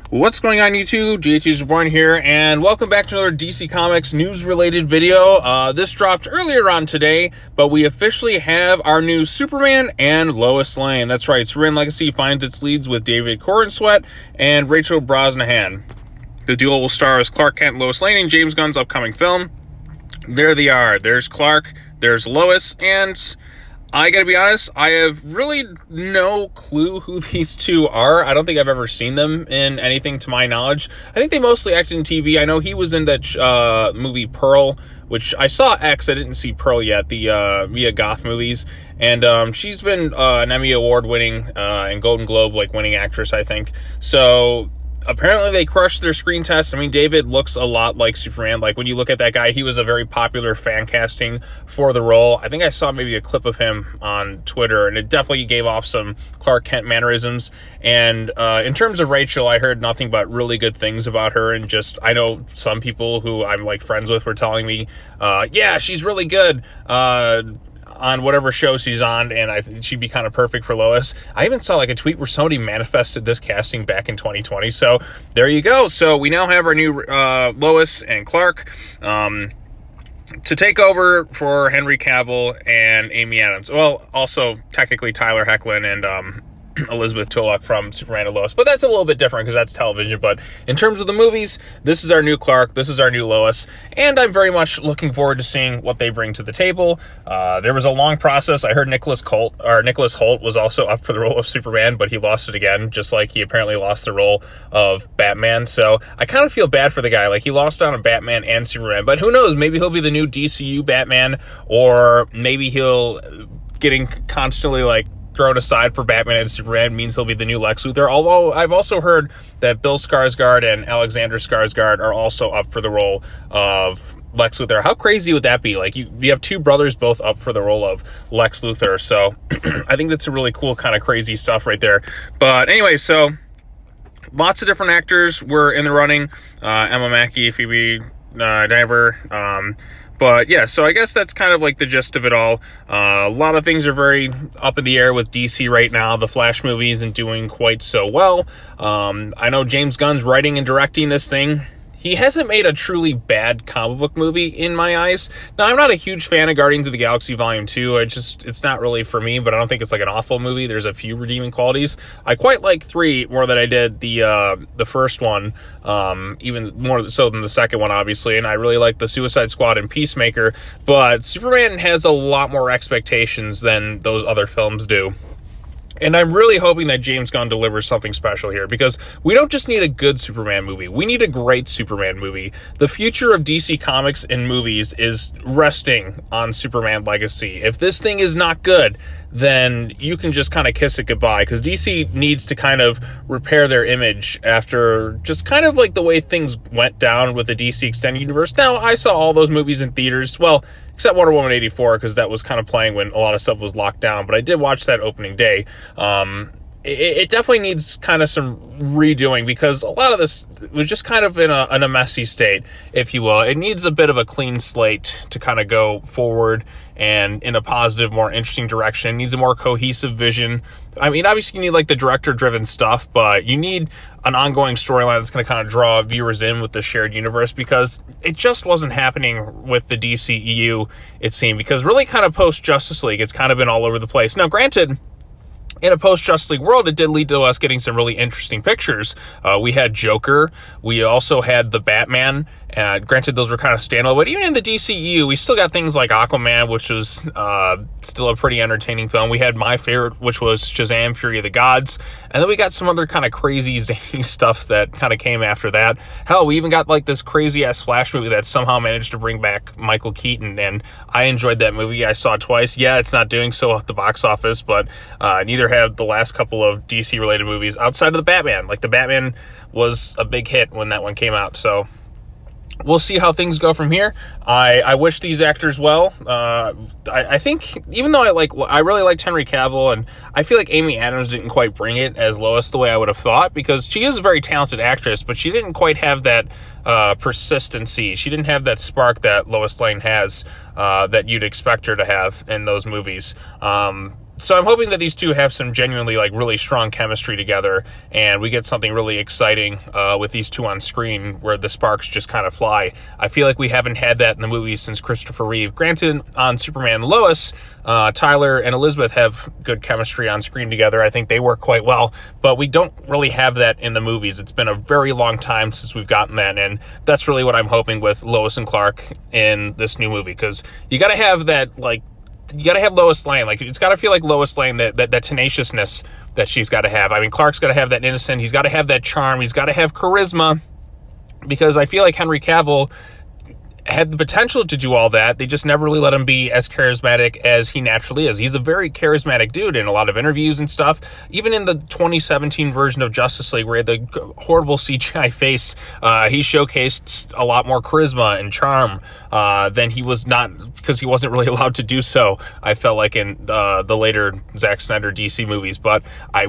What's going on, YouTube? GH's Reborn here, and welcome back to another DC Comics news-related video. This dropped earlier on today, but we officially have our new Superman and Lois Lane. That's right, Superman Legacy finds its leads with David Corenswet and Rachel Brosnahan. The duo will star as Clark Kent and Lois Lane in James Gunn's upcoming film. There they are. There's Clark, there's Lois, and I gotta be honest, I have really no clue who these two are. I don't think I've ever seen them in anything to my knowledge. I think they mostly acted in TV. I know he was in that movie Pearl, which I saw X. I didn't see Pearl yet, the Mia Goth movies. And she's been an Emmy Award winning and Golden Globe winning actress, I think. So apparently they crushed their screen test. I mean, David looks a lot like Superman. Like, when you look at that guy, he was a very popular fan casting for the role. I think I saw maybe a clip of him on Twitter, and it definitely gave off some Clark Kent mannerisms. And in terms of Rachel, I heard nothing but really good things about her. And just, I know some people who I'm friends with were telling me, yeah, she's really good on whatever show she's on, and I think she'd be kind of perfect for Lois. I even saw a tweet where somebody manifested this casting back in 2020. So there you go. So we now have our new Lois and Clark to take over for Henry Cavill and Amy Adams. Well, also technically Tyler Hoechlin and Elizabeth Tulloch from Superman and Lois, but that's a little bit different because that's television. But in terms of the movies, this is our new Clark, this is our new Lois, and I'm very much looking forward to seeing what they bring to the table. There was a long process. I heard Nicholas Hoult was also up for the role of Superman, but he lost it again, just like he apparently lost the role of Batman. So I kind of feel bad for the guy. He lost out on Batman and Superman, but who knows? Maybe he'll be the new DCU Batman, or maybe he'll getting constantly thrown aside for Batman and Superman means he'll be the new Lex Luthor. Although I've also heard that Bill Skarsgård and Alexander Skarsgård are also up for the role of Lex Luthor. How crazy would that be? You have two brothers both up for the role of Lex Luthor. So I think that's a really cool kind of crazy stuff right there. But anyway, so lots of different actors were in the running. Emma Mackey, Phoebe Diver, but yeah, so I guess that's kind of the gist of it all. A lot of things are very up in the air with DC right now. The Flash movie isn't doing quite so well. I know James Gunn's writing and directing this thing. He hasn't made a truly bad comic book movie in my eyes. Now, I'm not a huge fan of Guardians of the Galaxy Volume 2. It's not really for me, but I don't think it's an awful movie. There's a few redeeming qualities. I quite like 3 more than I did the first one, even more so than the second one, obviously. And I really like the Suicide Squad and Peacemaker. But Superman has a lot more expectations than those other films do. And I'm really hoping that James Gunn delivers something special here, because we don't just need a good Superman movie. We need a great Superman movie. The future of DC Comics and movies is resting on Superman Legacy. If this thing is not good, then you can just kind of kiss it goodbye, because DC needs to kind of repair their image after just kind of the way things went down with the DC Extended Universe. Now, I saw all those movies in theaters. Well, except Wonder Woman 84, because that was kind of playing when a lot of stuff was locked down. But I did watch that opening day. It definitely needs kind of some redoing, because a lot of this was just kind of in a messy state, if you will. It needs a bit of a clean slate to kind of go forward and in a positive, more interesting direction. It needs a more cohesive vision. I mean, obviously you need the director-driven stuff, but you need an ongoing storyline that's going to kind of draw viewers in with the shared universe, because it just wasn't happening with the DCEU, it seemed, because really kind of post-Justice League, it's kind of been all over the place. Now, granted, in a post-Justice League world, it did lead to us getting some really interesting pictures. We had Joker. We also had the Batman. Granted, those were kind of standalone, but even in the DCEU, we still got things like Aquaman, which was still a pretty entertaining film. We had my favorite, which was Shazam! Fury of the Gods. And then we got some other kind of crazy, zany stuff that kind of came after that. Hell, we even got this crazy-ass Flash movie that somehow managed to bring back Michael Keaton, and I enjoyed that movie. I saw it twice. Yeah, it's not doing so well at the box office, but neither have the last couple of DC-related movies outside of the Batman. The Batman was a big hit when that one came out, so we'll see how things go from here. I wish these actors well. I think, even though I really liked Henry Cavill, and I feel like Amy Adams didn't quite bring it as Lois the way I would have thought, because she is a very talented actress, but she didn't quite have that persistency. She didn't have that spark that Lois Lane has, that you'd expect her to have in those movies. So I'm hoping that these two have some genuinely, like, really strong chemistry together, and we get something really exciting with these two on screen where the sparks just kind of fly. I feel like we haven't had that in the movies since Christopher Reeve. Granted, on Superman and Lois, Tyler and Elizabeth have good chemistry on screen together. I think they work quite well, but we don't really have that in the movies. It's been a very long time since we've gotten that, and that's really what I'm hoping with Lois and Clark in this new movie, because you got to have that, like, you got to have Lois Lane. Like, it's got to feel like Lois Lane, that tenaciousness that she's got to have. I mean, Clark's got to have that innocent. He's got to have that charm. He's got to have charisma, because I feel like Henry Cavill had the potential to do all that. They just never really let him be as charismatic as he naturally is. He's a very charismatic dude in a lot of interviews and stuff. Even in the 2017 version of Justice League, where he had the horrible CGI face, he showcased a lot more charisma and charm than he was not, because he wasn't really allowed to do so, I felt like, in the later Zack Snyder DC movies. But I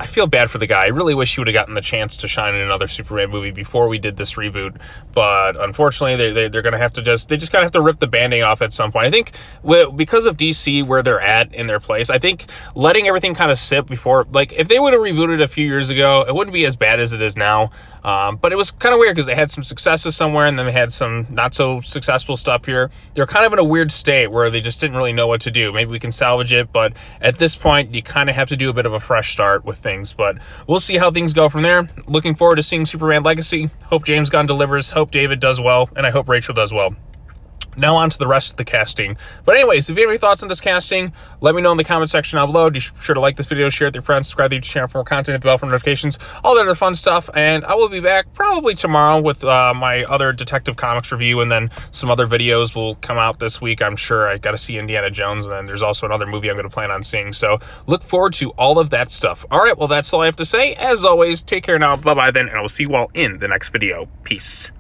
feel bad for the guy. I really wish he would have gotten the chance to shine in another Superman movie before we did this reboot. But unfortunately, they're going to have to just kind of have to rip the Band-Aid off at some point. I think because of DC, where they're at in their place, I think letting everything kind of sit before, like, if they would have rebooted a few years ago, it wouldn't be as bad as it is now. But it was kind of weird, because they had some successes somewhere, and then they had some not so successful stuff here. They're kind of in a weird state where they just didn't really know what to do. Maybe we can salvage it, but at this point, you kind of have to do a bit of a fresh start with things. But we'll see how things go from there. Looking forward to seeing Superman Legacy. Hope James Gunn delivers. Hope David does well, and I hope Rachel does well. Now on to the rest of the casting. But anyways, if you have any thoughts on this casting, let me know in the comment section down below. Be sure to like this video, share it with your friends, subscribe to the YouTube channel for more content, hit the bell for notifications, all that other fun stuff. And I will be back probably tomorrow with my other Detective Comics review, and then some other videos will come out this week, I'm sure. I got to see Indiana Jones, and then there's also another movie I'm going to plan on seeing. So look forward to all of that stuff. All right, well, that's all I have to say. As always, take care now. Bye-bye then, and I will see you all in the next video. Peace.